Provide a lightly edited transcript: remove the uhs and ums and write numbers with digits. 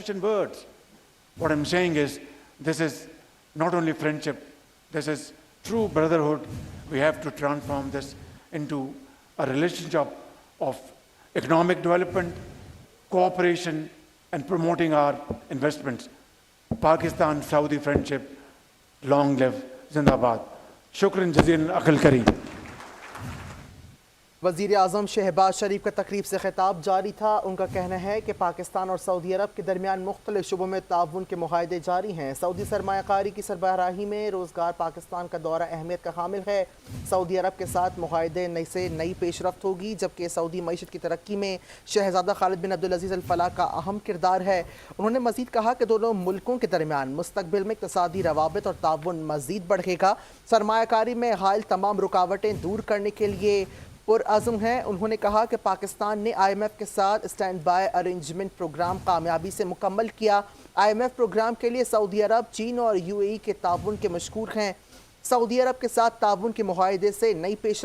fashion words. What I'm saying is, this is not only friendship, this is true brotherhood. We have to transform this into a relationship of economic development, cooperation, and promoting our investments. Pakistan-Saudi friendship, long live, Zindabad. Shukran jazilan aqal kari. وزیر اعظم شہباز شریف کا تقریب سے خطاب جاری تھا. ان کا کہنا ہے کہ پاکستان اور سعودی عرب کے درمیان مختلف شعبوں میں تعاون کے معاہدے جاری ہیں. سعودی سرمایہ کاری کی سربراہی میں روزگار پاکستان کا دورہ اہمیت کا حامل ہے. سعودی عرب کے ساتھ معاہدے سے نئی پیش رفت ہوگی، جبکہ سعودی معیشت کی ترقی میں شہزادہ خالد بن عبدالعزیز الفلاح کا اہم کردار ہے. انہوں نے مزید کہا کہ دونوں ملکوں کے درمیان مستقبل میں اقتصادی روابط اور تعاون مزید بڑھے گا. سرمایہ کاری میں حائل تمام رکاوٹیں دور کرنے کے لیے پرعزم ہیں. انہوں نے کہا کہ پاکستان نے آئی ایم ایف کے ساتھ اسٹینڈ بائی ارینجمنٹ پروگرام کامیابی سے مکمل کیا. آئی ایم ایف پروگرام کے لیے سعودی عرب، چین اور یو اے ای کے تعاون کے مشکور ہیں. سعودی عرب کے ساتھ تعاون کے معاہدے سے نئی پیش رفت